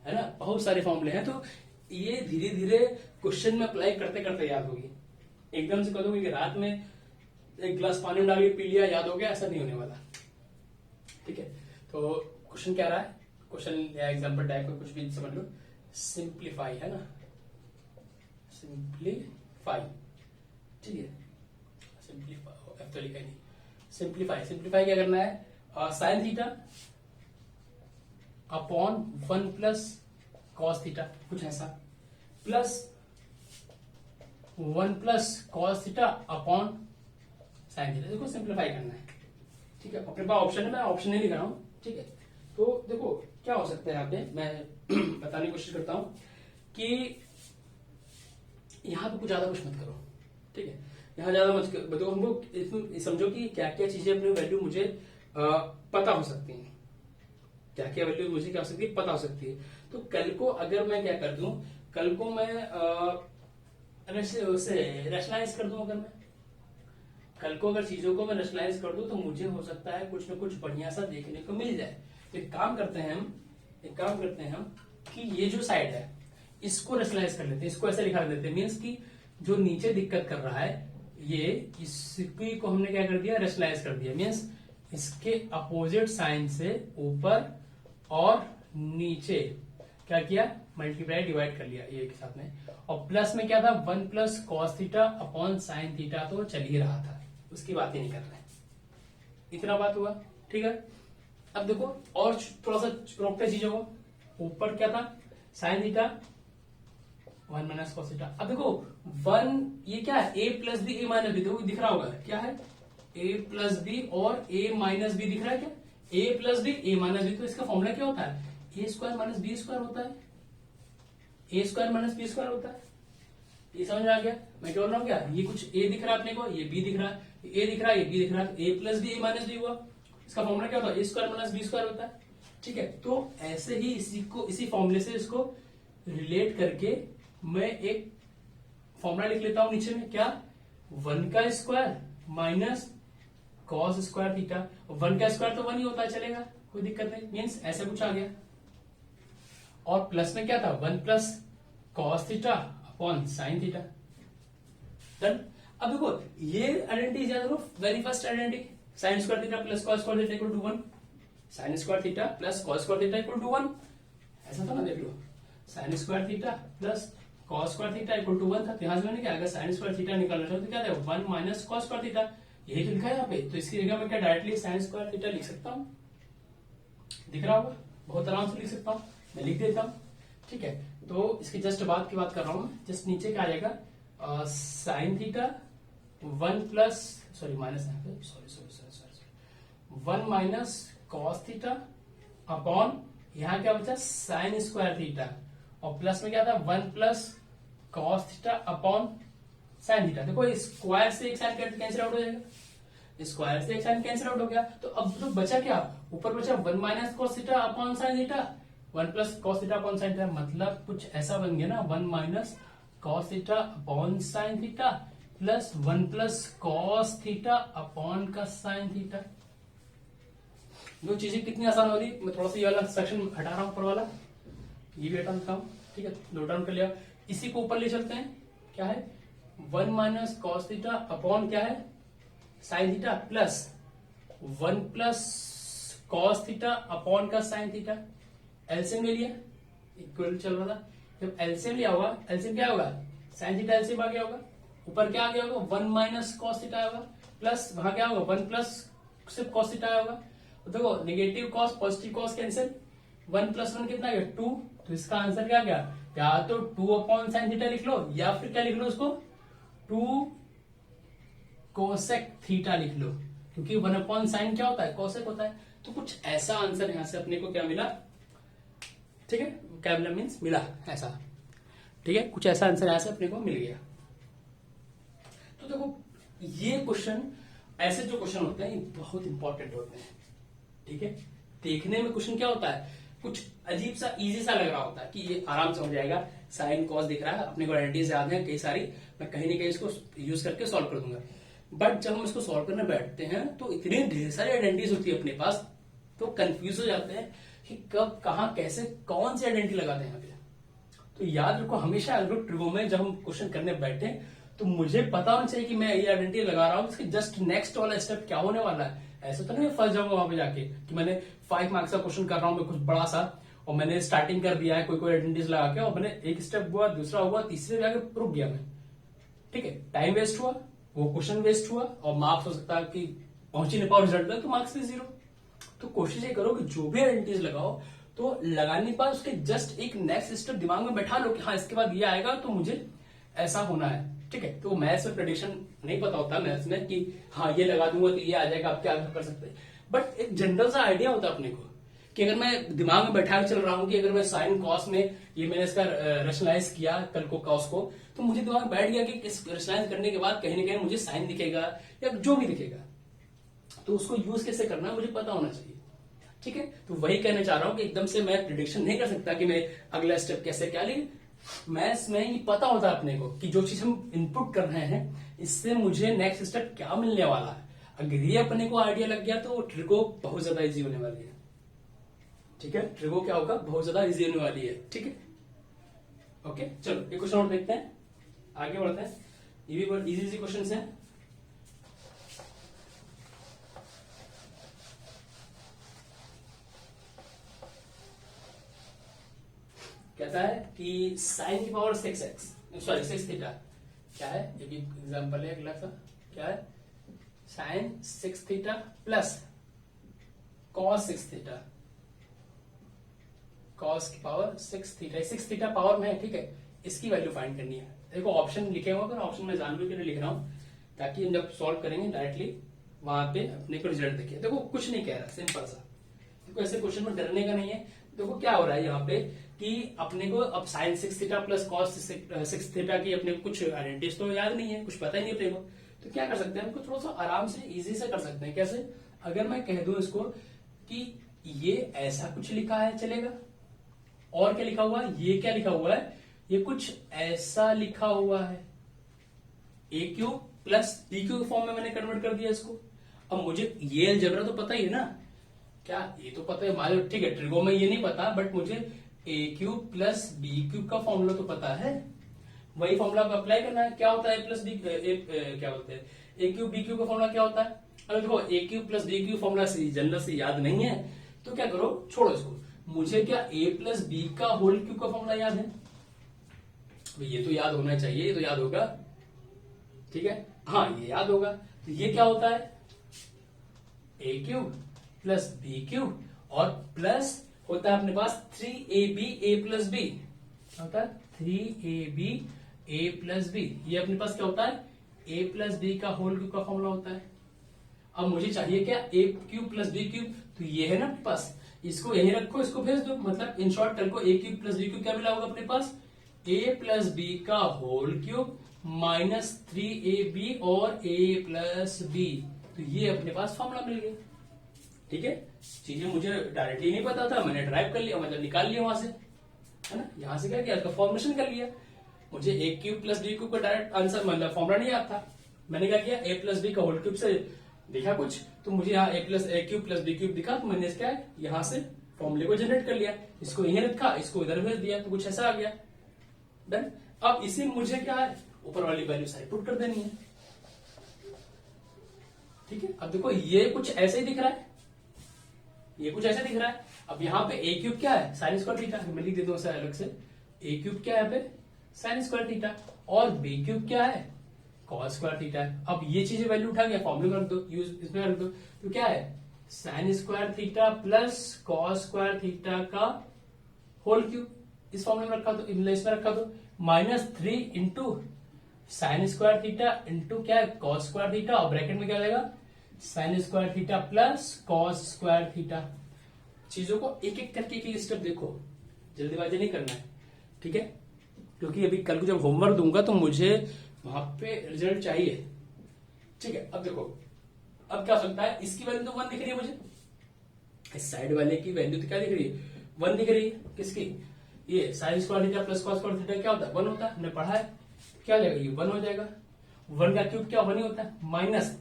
है ना, बहुत सारे फॉर्मूले हैं। तो ये धीरे धीरे क्वेश्चन में अप्लाई करते करते याद होगी। एकदम से कह दोगे कि रात में एक गिलास पानी डाल के पी लिया याद हो गया, ऐसा नहीं होने वाला। ठीक है, तो क्वेश्चन क्या रहा है, क्वेश्चन या एग्जांपल टाइप का कुछ भी समझ लो। सिंप्लीफाई है ना, सिंप्लीफाई, ठीक है, सिंप्लीफाई तो लिखा नहीं, सिंप्लीफाई क्या करना है, sign theta upon 1 plus cos theta, कुछ ऐसा, plus 1 plus cos theta upon sine theta. देखो सिंप्लीफाई करना है, ठीक है, अपने पास ऑप्शन है, मैं ऑप्शन नहीं लिख रहा हूं, ठीक है। तो देखो क्या हो सकता है यहाँ पे, मैं बताने की कोशिश करता हूं कि यहाँ पे कुछ ज्यादा कुछ मत करो, ठीक है, यहाँ ज्यादा मत करो। देखो हमको इसमें समझो कि क्या क्या चीजें अपनी वैल्यू मुझे पता हो सकती हैं, क्या क्या वैल्यू मुझे क्या हो सकती है, पता हो सकती है। तो कल को अगर मैं क्या कर दूं, कल को मैं रैशनलाइज कर दूं, अगर मैं कल को अगर चीजों को मैं रैशनलाइज कर दूं तो मुझे हो सकता है कुछ न कुछ बढ़िया सा देखने को मिल जाए। एक काम करते हैं हम कि ये जो साइड है इसको रैशनलाइज कर लेते हैं, इसको ऐसे लिखा देते हैं, मीन्स कि जो नीचे दिक्कत कर रहा है ये, इसकी को हमने क्या कर दिया, रैशनलाइज कर दिया। मीन्स इसके अपोजिट साइन से ऊपर और नीचे क्या किया, मल्टीप्लाई डिवाइड कर लिया ये एक साथ में। और प्लस में क्या था, 1 plus cos theta upon sine theta तो चल ही रहा था, उसकी बात ही नहीं कर रहे। इतना बात हुआ, ठीक है। अब देखो और थोड़ा सा रोकते चीजों को, ऊपर क्या था, sine theta 1 minus cos theta. अब देखो 1 ये क्या है, a plus B, a minus B, देखो दिख रहा होगा क्या है, a प्लस बी और a माइनस बी दिख रहा है क्या, a plus B, a minus B. तो इसका फॉर्मूला क्या होता है, a square minus B square होता है, a square minus B square होता है। ये समझ में आ गया मैं क्या बोल रहा हूँ, क्या ये कुछ a दिख रहा है अपने को, ये b दिख रहा है, a दिख रहा है, ये b दिख रहा है, a plus B, a minus B हुआ, इसका फॉर्मूला क्या होता है, a square minus B square होता है, ठीक है। तो ऐसे ही इसी फॉर्मूले से इसको रिलेट करके मैं एक फॉर्मूला लिख लेता हूं नीचे में, क्या, 1 का square minus cos square theta. 1 का स्क्वायर तो 1 ही होता है, चलेगा, कोई दिक्कत नहीं, मीन्स ऐसा कुछ आ गया। और प्लस में क्या था, 1 plus cos theta upon sine theta, done. अब देखो ये आइडेंटिटी याद रखो, very first identity, sine square theta plus cos square theta equal to 1, sine square theta plus cos square theta equal to 1, ऐसा था ना, देख लो, sine square theta plus cos square theta equal to 1 था। तो यहां से मैंने क्या, अगर साइन स्क्वायर थीटा निकालना चाहो तो क्या था, 1 माइनस कॉस स्क्वायर थीटा, यही तो लिखा है यहाँ पे। तो इसकी जगह मैं क्या डायरेक्टली साइन स्क्वायर थीटा लिख सकता हूँ, दिख रहा होगा, बहुत आराम से लिख सकता हूँ, मैं लिख देता हूँ, ठीक है। तो इसके जस्ट बाद की बात कर रहा हूं, जस्ट नीचे क्या आ जाएगा, sign theta 1 plus, sorry minus, sorry 1 minus cos theta upon, यहां क्या बचा, साइन स्क्वायर थीटा, और प्लस में क्या था, 1 plus cos theta upon sine theta. देखो स्क्वायर से एक साइन कैंसिल आउट हो जाएगा, स्क्वायर से एक साइन कैंसिल आउट हो गया। तो अब तो बचा क्या, ऊपर बचा 1 minus cos theta upon sine theta, 1 plus cos theta upon sine theta, मतलब कुछ ऐसा बन गया ना, 1 minus cos theta upon sine theta plus 1 plus cos theta upon का साइन थीटा। दो चीजें कितनी आसान हो रही। मैं थोड़ा सा ये वाला सेक्शन हटा रहा हूं, ऊपर वाला ये भी हटा देता हूं, ठीक है, नोट डाउन कर लिया। इसी को ऊपर ले चलते हैं, क्या है, 1 माइनस कॉस थीटा अपॉन क्या है, sine theta plus 1 plus cos theta upon का साइन थीटा। एलसीएम ले लिया, इक्वल चल रहा था, जब एलसीएम लिया होगा, एलसीएम क्या होगा, साइन थीटा एलसीएम आ गया होगा, ऊपर क्या आ गया होगा, 1 माइनस कॉस थीटा होगा, प्लस वहां क्या होगा, 1 प्लस सिर्फ कॉस थीटा होगा। तो देखो negative cos positive cos cancel, 1 plus 1 कितना गया, 2। तो इसका आंसर क्या गया, या तो 2 अपॉन साइन थीटा लिख लो, या फिर क्या लिख लो उसको, 2 कोसेक थीटा लिख लो, क्योंकि 1 अपॉन साइन क्या होता है, कोसेक होता है। तो कुछ ऐसा आंसर यहां से अपने को क्या मिला, ठीक है, क्या मिला मीन्स मिला ऐसा, ठीक है, कुछ ऐसा आंसर यहां से अपने को मिल गया। तो देखो ये क्वेश्चन, ऐसे जो क्वेश्चन होते हैं ये बहुत इंपॉर्टेंट होते हैं, ठीक है। देखने में क्वेश्चन क्या होता है, कुछ अजीब सा इजी सा लग रहा होता है कि ये आराम से हो जाएगा, साइन कॉस दिख रहा है, अपने को आइडेंटिटीज याद है कई सारी, मैं कहीं ना कहीं इसको यूज करके सॉल्व कर दूंगा। बट जब हम इसको सॉल्व करने बैठते हैं तो इतनी ढेर सारी आइडेंटिटीज होती है अपने पास, तो कंफ्यूज हो जाते हैं कि कब कहाँ कैसे कौन सी आइडेंटिटी लगाते हैं यहाँ पे। तो याद रखो हमेशा ट्रिगो में जब हम क्वेश्चन करने बैठे तो मुझे पता होना चाहिए कि मैं ये आइडेंटिटी लगा रहा हूँ, इसके जस्ट नेक्स्ट वाला स्टेप क्या होने वाला है। ऐसा तो नहीं फंस जाऊंगा वहां पे जाके कि मैंने 5 मार्क्स का क्वेश्चन कर रहा हूँ मैं कुछ बड़ा सा, और मैंने स्टार्टिंग कर दिया है कोई कोई आइडेंटिटीज लगा के, और मैंने एक स्टेप हुआ, दूसरा हुआ, तीसरे पे आके रुक गया मैं। ठीक है, टाइम वेस्ट हुआ, वो क्वेश्चन वेस्ट हुआ, और मार्क्स हो सकता है कि पहुंच ही नहीं पाओ रिजल्ट तक, तो मार्क्स भी 0। तो कोशिश ये करो कि जो भी आइडेंटिटीज लगाओ तो लगाने के बाद उसके जस्ट एक नेक्स्ट स्टेप दिमाग में बैठा लो कि हाँ इसके बाद ये आएगा तो मुझे ऐसा होना है। ठीक है, तो मैथ्स में प्रेडिक्शन नहीं पता होता मैथ्स में कि हाँ ये लगा दूंगा तो ये आ जाएगा, आप क्या कर सकते हैं, बट एक जनरल सा आइडिया होता है अपने को कि अगर मैं दिमाग में बैठा चल रहा हूं कि अगर मैं साइन कॉस में ये मैंने इसका रेशनलाइज किया कल को कॉस को, तो मुझे दिमाग में बैठ गया कि इस रेशनलाइज करने के बाद कहीं ना कहीं मुझे साइन दिखेगा या जो भी दिखेगा, तो उसको यूज कैसे करना है मुझे पता होना चाहिए। ठीक है, तो वही कहना चाह रहा हूं कि एकदम से मैं प्रिडिक्शन नहीं कर सकता कि मैं अगला स्टेप कैसे क्या, लेकिन मैथ्स में ये पता होता है अपने को कि जो चीज हम इनपुट कर रहे हैं इससे मुझे नेक्स्ट स्टेप क्या मिलने वाला है। अगर ये अपने को आइडिया लग गया तो ट्रिगो बहुत ज्यादा इजी होने वाली है। ठीक है, ट्रिगो क्या होगा, बहुत ज्यादा इजी होने वाली है। ठीक है, ओके, चलो एक क्वेश्चन और देखते हैं, आगे बढ़ते हैं। ये भी इजी क्वेश्चन है। कहता है कि साइन की पावर 6x, सॉरी 6 थीटा क्या है, ये भी एग्जांपल है अगला सा, क्या है sine 6 theta plus cos 6 theta, cos की पावर 6 थीटा, 6 थीटा पावर में है। ठीक है, इसकी वैल्यू फाइंड करनी है। देखो ऑप्शन लिखे हुए, ऑप्शन में जानबूझ के लिए लिख रहा हूं ताकि हम जब सॉल्व करेंगे डायरेक्टली वहां पे अपने को रिजल्ट देखिए। देखो कुछ नहीं कह रहा, सिंपल सा, देखो ऐसे क्वेश्चन में डरने का नहीं है। देखो क्या हो रहा है यहाँ पे कि अपने को अब sine 6 theta plus cos 6 theta की अपने को कुछ आइडेंटिटीज तो याद नहीं है, कुछ पता ही नहीं अपने को, तो क्या कर सकते हैं, हमको थोड़ा सा आराम से इजी से कर सकते हैं। कैसे, अगर मैं कह दूं इसको कि ये ऐसा कुछ लिखा है चलेगा, और क्या लिखा हुआ है, ये क्या लिखा हुआ है, ये कुछ ऐसा लिखा हुआ है, A cube plus B cube form में मैंने कन्वर्ट कर दिया इसको। अब मुझे ये अलजेब्रा तो पता ही है ना, क्या ये तो पता है मान, ठीक है ट्रिगो में ये नहीं पता, बट मुझे ए क्यूब प्लस बी क्यूब का फॉर्मूला तो पता है, वही फॉर्मूला को अप्लाई करना है। क्या होता है ए प्लस बी, क्या बोलते हैं ए क्यूब बी क्यूब का फॉर्मूला क्या होता है। अगर देखो A cube plus B cube formula general से याद नहीं है तो क्या करो, छोड़ो इसको, मुझे क्या ए प्लस बी का होल क्यूब का फॉर्मूला याद है, ये तो याद होना चाहिए, ये तो याद होगा। ठीक है, हाँ ये याद होगा। तो ये क्या होता है, A cube plus B cube और प्लस होता है अपने पास 3ab a प्लस बी, होता है 3ab a प्लस बी। ये अपने पास क्या होता है, a प्लस बी का होल क्यूब का फॉर्मूला होता है। अब मुझे चाहिए क्या, a cube plus B cube, तो ये है ना अपने पास, इसको यहीं रखो, इसको भेज दो, मतलब इन शॉर्ट कल को a cube plus B cube क्या मिला होगा अपने पास, a प्लस बी का होल क्यूब माइनस 3ab और a प्लस बी, तो ये अपने पास फॉर्मूला मिल गया। ठीक है, चीजें मुझे डायरेक्टली नहीं पता था, मैंने ड्राइव कर लिया, मतलब निकाल लिया वहां से, है ना, यहां से क्या किया, इसका फॉर्मुलेशन कर लिया। मुझे ए क्यूब प्लस बी क्यूब का डायरेक्ट आंसर मतलब फॉर्मुला नहीं आता था, मैंने क्या किया, ए प्लस बी का होल क्यूब से दिखा कुछ, तो मुझे यहाँ ए क्यूब प्लस बी क्यूब दिखा, तो मैंने इसका यहाँ से फॉर्मूले को जनरेट कर लिया, इसको यहीं रखा, इसको इधर भेज दिया, तो कुछ ऐसा आ गया। डन। अब इसी मुझे क्या है, ऊपर वाली वैल्यू साइड पुट कर देनी है। ठीक है, अब देखो ये कुछ ऐसे ही दिख रहा है, ये कुछ ऐसे दिख रहा है। अब यहाँ पे ए क्यूब क्या है, साइन स्क्वायर थीटा, मैं लिख देता हूँ अलग से, ए क्यूब क्या है यहाँ पे साइन स्क्वायर थीटा, और बी क्यूब क्या है कॉस स्क्वायर थीटा है। अब ये चीजें वैल्यू उठा गया, फॉर्मूले में रख दो, यूज इसमें रख दो, तो क्या है sine square theta plus cos square theta का होल क्यूब, इस फॉर्मूले में रखा दो, इसमें रखा दो, minus 3 into sine square theta into क्या है कॉस स्क्वायर थीटा, और ब्रैकेट में क्या लगेगा sign square theta plus cos square theta. चीजों को एक एक करके एक स्टेप देखो, जल्दीबाजी नहीं करना है। ठीक है, क्योंकि अभी कल को जब होमवर्क दूंगा तो मुझे वहां पे रिजल्ट चाहिए। ठीक है, अब देखो, अब क्या हो सकता है, इसकी वैल्यू तो 1 दिख रही है मुझे, इस साइड वाले की वैल्यू तो क्या दिख रही है 1 दिख रही है किसकी, ये sign square theta plus cos square theta क्या होता है 1 होता है, हमने पढ़ा है। क्या हो जाएगा, ये 1 हो जाएगा। 1 का क्यूब क्या 1 ही होता है, minus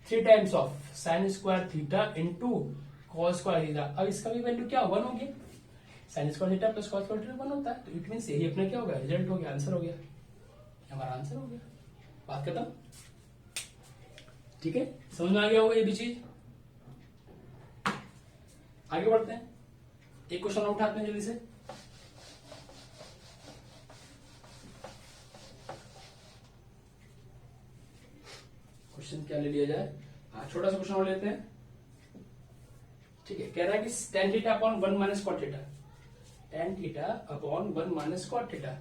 3 times of sine square theta into cos square theta. अब इसका भी वैल्यू क्या 1 होगी, sign square theta plus cos square theta 1 होता है, तो इट मीन यही अपना क्या होगा, रिजल्ट हो गया, आंसर हो गया, हमारा आंसर हो गया, बात खत्म। ठीक है, समझ में आ गया होगा ये भी चीज। आगे बढ़ते हैं, एक क्वेश्चन उठाते हैं जल्दी से। क्वेश्चन क्या ले लिया जाए, हाँ छोटा सा क्वेश्चन और लेते हैं। ठीक है, कह रहा है कि tan theta upon 1 minus cot theta, tan theta upon 1 minus cot theta.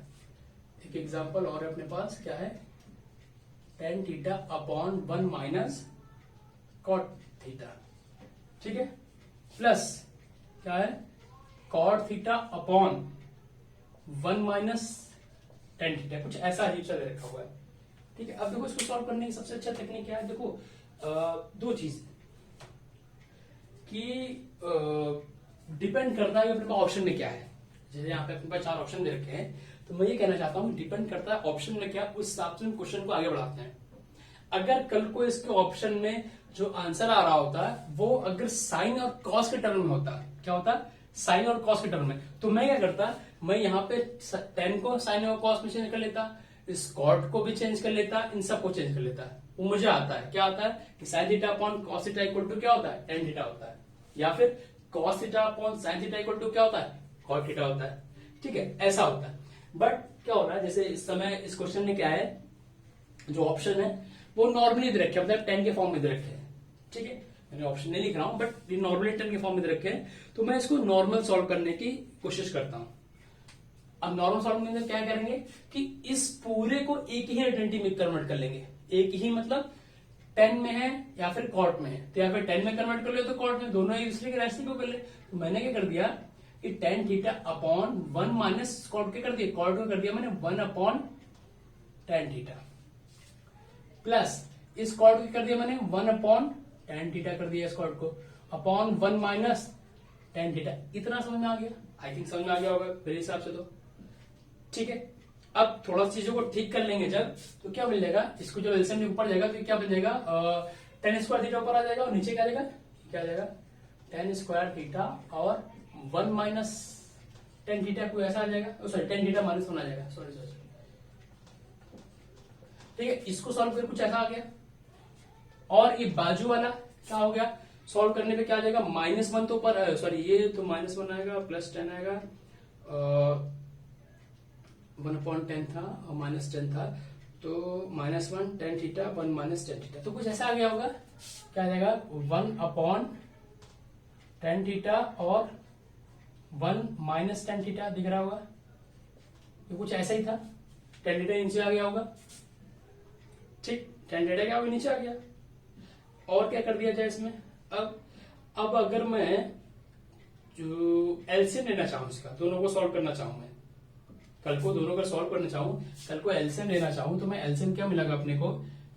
एक एग्जांपल और अपने पास क्या है, tan theta upon 1 minus cot theta. ठीक है, प्लस क्या है, cot theta upon 1 minus tan theta, कुछ ऐसा अजीब सा रखा हुआ है। ठीक है, अब देखो इसको सॉल्व करने की सबसे अच्छा टेक्निक क्या है, देखो दो चीज कि डिपेंड करता है कि अपने पास ऑप्शन में क्या है। जैसे यहाँ पे अपने पास 4 ऑप्शन दे रखे हैं, तो मैं ये कहना चाहता हूँ डिपेंड करता है ऑप्शन में क्या, उस हिसाब से हम क्वेश्चन को आगे बढ़ाते हैं। अगर कल को इसके ऑप्शन में जो आंसर आ रहा होता है वो अगर साइन और कॉस के टर्म में होता, क्या होता, साइन और कॉस के टर्म में, तो मैं क्या करता, मैं यहाँ पे tan को साइन और कॉस में चेंज कर लेता, इस कॉट को भी चेंज कर लेता, इन सबको चेंज कर लेता। वो मुझे आता है, क्या आता है कि sine theta upon cos theta equal to क्या होता है, tan थीटा होता है, या फिर cos theta upon sine theta equal to क्या होता है, कॉट थीटा होता है। ठीक है, ऐसा होता है। बट क्या हो रहा है, जैसे इस समय इस क्वेश्चन में क्या है, जो ऑप्शन है वो नॉर्मली दे रखे, मतलब 10 के फॉर्म में दे रखे हैं। ठीक है, मैंने ऑप्शन नहीं लिख रहा हूं, बट ये नॉर्मली 10 के फॉर्म में दे रखे हैं, तो मैं इसको नॉर्मल सॉल्व करने की कोशिश करता हूं। अब नॉर्मल सॉल्व में क्या करेंगे कि इस पूरे को एक ही आइडेंटिटी में कन्वर्ट कर लेंगे। एक ही मतलब 10 में है या फिर कॉट में है, तो या फिर 10 में कन्वर्ट कर ले तो कॉट में, दोनों एक दूसरे के रेसिपी को कर ले। तो मैंने क्या कर दिया कि tan theta upon 1 minus cot के कर दिया, कॉट को कर दिया मैंने 1 अपॉन tan थीटा, प्लस इस कॉट को कर दिया मैंने 1 अपॉन tan थीटा कर दिया, इस कॉट को अपॉन 1 माइनस tan थीटा। इतना समझ में आ गया, आई थिंक समझ में आ गया होगा मेरे हिसाब से तो। ठीक है, अब थोड़ा सा चीजों को ठीक कर लेंगे जब, तो क्या मिल जाएगा, इसको जब एलसीएम ऊपर जाएगा तो क्या बन जाएगा, tan स्क्वायर थीटा ऊपर आ जाएगा और नीचे क्या आ जाएगा, क्या आ जाएगा tan स्क्वायर थीटा और 1 माइनस tan थीटा को ऐसा आ जाएगा, सॉरी tan थीटा माइनस 1 आ जाएगा, सॉरी। ठीक है, इसको सॉल्व कर कुछ ऐसा आ गया, और ये बाजू वाला क्या हो गया, सॉल्व करने पे क्या आ जाएगा, -1 तो ऊपर, सॉरी ये तो -1 आएगा, प्लस 10 आएगा, 1/10 था और -10 था, तो -1 tan theta 1 minus tan theta, तो कुछ ऐसा आ गया होगा, क्या आ जाएगा 1 अपॉन tan थीटा और 1 माइनस tan थीटा दिख रहा होगा, तो कुछ ऐसा ही था, tan थीटा नीचे आ गया होगा। ठीक, tan थीटा क्या होगा, नीचे आ गया। और क्या कर दिया जाए इसमें, अब अगर मैं जो एलसीएम लेना चाहूं, इसका दोनों को सॉल्व करना चाहूं, मैं कल को दोनों का सॉल्व करना चाहूं, कल को एलसीएम लेना चाहूं, तो मैं एलसीएम क्या मिलेगा अपने को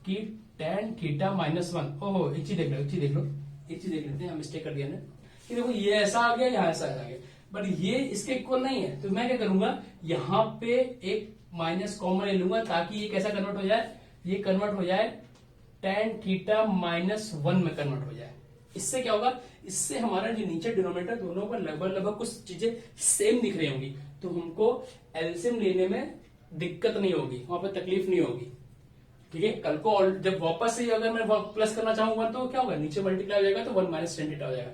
कि tan थीटा -1, ओहो एक चीज देख लो, एक चीज देख लेते हैं, मिस्टेक कर दिया ना, कि देखो ये ऐसा आ गया, यहाँ ऐसा आ गया, बट ये इसके इक्वल नहीं है, तो मैं क्या करूंगा, यहाँ पे एक माइनस कॉमन ले लूंगा, ताकि ये कैसा कन्वर्ट हो जाए, ये कन्वर्ट हो जाए tan थीटा -1 में कन्वर्ट हो जाए। इससे क्या होगा, इससे हमारा जो नीचे डिनोमिनेटर दोनों पर लगभग कुछ चीजें सेम दिख रही होंगी, तो हमको एलसीएम लेने में दिक्कत नहीं होगी, वहां पर तकलीफ नहीं होगी। ठीक है, कल को जब वापस से अगर मैं प्लस करना चाहूंगा तो क्या होगा, नीचे मल्टीप्लाई हो जाएगा तो 1 माइनस tan थीटा हो जाएगा।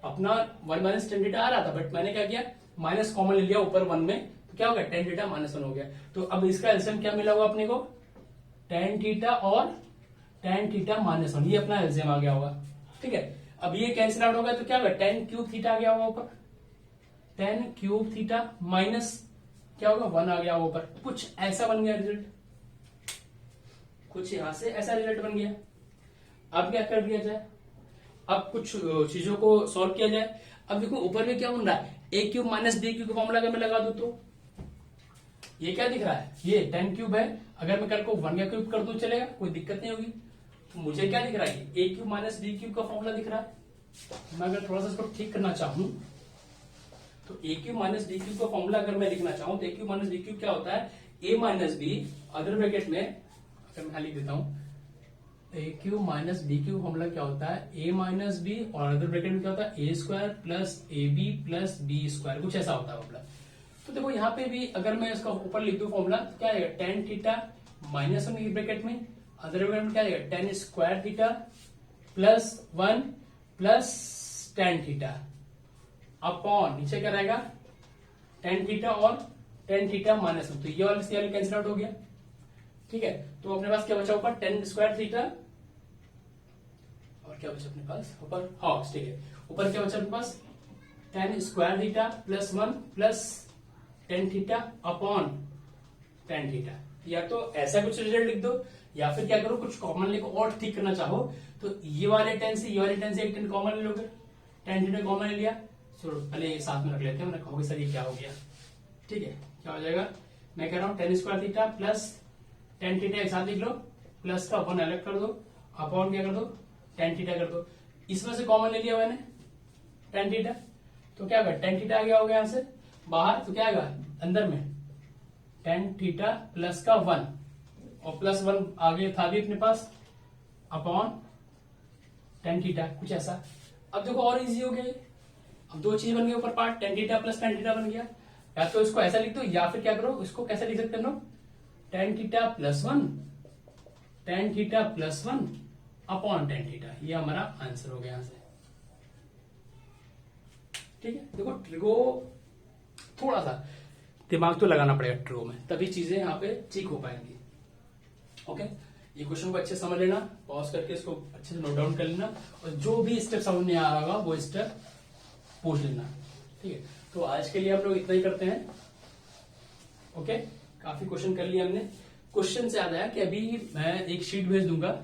अपना 1 माइनस tan थीटा आ रहा था, बट मैंने क्या किया, माइनस कॉमन ले लिया ऊपर 1 में, तो क्या होगा tan थीटा -1 हो गया। तो अब इसका एलसीएम क्या मिला हुआ अपने को, tan थीटा और tan थीटा -1, ये अपना एलसीएम आ गया होगा। ठीक है, अब ये कैंसिल आउट होगा तो क्या होगा, tan क्यूब थीटा आ गया होगा ऊपर, tan क्यूब थीटा माइनस क्या होगा 1 आ गया ऊपर, कुछ ऐसा बन गया रिजल्ट, कुछ यहां से ऐसा रिजल्ट बन गया। अब क्या कर दिया जाए, अब कुछ चीजों को सॉल्व किया जाए। अब देखो ऊपर में क्या बन रहा है, a cube minus b cube का फॉर्मूला अगर मैं लगा दूं तो ये क्या दिख रहा है, ये tan क्यूब है, अगर मैं कल को 1 का क्यूब कर दूं चलेगा, कोई दिक्कत नहीं होगी। तो मुझे क्या दिख रहा है, a cube minus b cube का फॉर्मूला दिख रहा है। मैं अगर थोड़ा सा इसको ठीक करना चाहूं तो A cube minus D cube का फॉर्मूला अगर मैं लिखना चाहूं तो A cube minus D cube क्या होता है, A minus B other bracket में, अगर मैं लिख देता हूं A cube minus D cube formula क्या होता है, ए माइनस बी और अदर ब्रैकेट में क्या होता है A square plus A B plus B square, कुछ ऐसा होता है फॉर्मूला। तो देखो यहाँ पे भी अगर मैं इसका ऊपर लिख दूं फॉर्मूला तो क्या आएगा, टेन थीटा माइनस 1 ब्रैकेट में, अदर ब्रैकेट में क्या आएगा ten square theta plus 1 plus tan theta upon नीचे क्या रहेगा टेन थीटा और टेन थीटा माइनस 1, तो ये वाला से कैंसिल आउट हो गया। ठीक है, तो अपने पास क्या बचा ऊपर टेन स्क्वायर थीटा और क्या बचा अपने पास ऊपर, हाँ ठीक है, ऊपर क्या बचा अपने पास tan square theta plus 1 plus tan theta upon tan theta. या तो ऐसा कुछ रिजल्ट लिख दो या फिर क्या करो कुछ कॉमन लेको और ठीक करना चाहो तो ये वाले टेन से ये वाले टेन से एक टेन कॉमन ले लोगे, टेन थीटा कॉमन ले लिया, चलो पहले साथ में रख लेते हैं, मैंने कहोगे सर ये क्या हो गया। ठीक है, क्या हो जाएगा, मैं कह रहा हूं ten square theta plus tan theta एक साथ लिख लो, प्लस का अपॉन अलग कर दो, अपॉन क्या कर दो टेन थीटा कर दो, इसमें से कॉमन ले लिया मैंने टेन थीटा, तो क्या होगा टेन थीटा आ गया होगा यहां से बाहर, तो क्या आएगा अंदर में टेन थीटा प्लस का 1 और प्लस 1 आगे था भी अपने पास अपॉन टेन थीटा, कुछ ऐसा। अब देखो और इजी हो गया, अब दो चीज बन गई ऊपर part, tan theta plus tan theta बन गया। या तो इसको ऐसा लिख दो या फिर क्या करो इसको कैसे लिख सकते हैं, tan theta plus 1 tan theta plus 1 upon tan theta, ये हमारा आंसर हो गया यहां से। ठीक है, देखो ट्रिगो थोड़ा सा दिमाग तो लगाना पड़ेगा ट्रिगो में, तभी चीजें यहाँ पे ठीक हो पाएंगी। ओके, ये क्वेश्चन को अच्छे समझ लेना, पॉज करके इसको अच्छे से नोट डाउन कर लेना और जो भी स्टेप समझ में आ रहा होगा वो स्टेप पूछ लेना। ठीक है, तो आज के लिए हम लोग इतना ही करते हैं। ओके, काफी क्वेश्चन कर लिए हमने। क्वेश्चन से याद आया कि अभी मैं एक शीट भेज दूंगा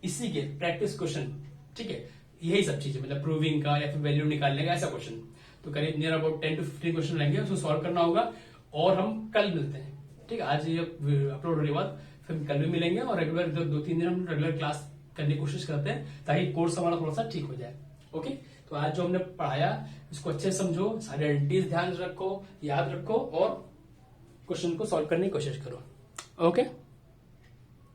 इसी के प्रैक्टिस क्वेश्चन। ठीक है, यही सब चीजें मतलब प्रूविंग का या फिर वैल्यू निकालने का ऐसा क्वेश्चन, तो करीब नियर अबाउट 10 to 15 क्वेश्चन रहेंगे, उसको सॉल्व करना होगा और हम कल मिलते हैं। ठीक है, आज ये अपलोड होने के बाद फिर कल भी मिलेंगे और रेगुलर 2-3 दिन हम रेगुलर क्लास करने की कोशिश करते हैं ताकि कोर्स हमारा थोड़ा सा ठीक हो जाए। ओके, तो आज जो हमने पढ़ाया इसको अच्छे से समझो, सारे आइडेंटिटीज ध्यान रखो, याद रखो और क्वेश्चन को सॉल्व करने की कोशिश करो। ओके।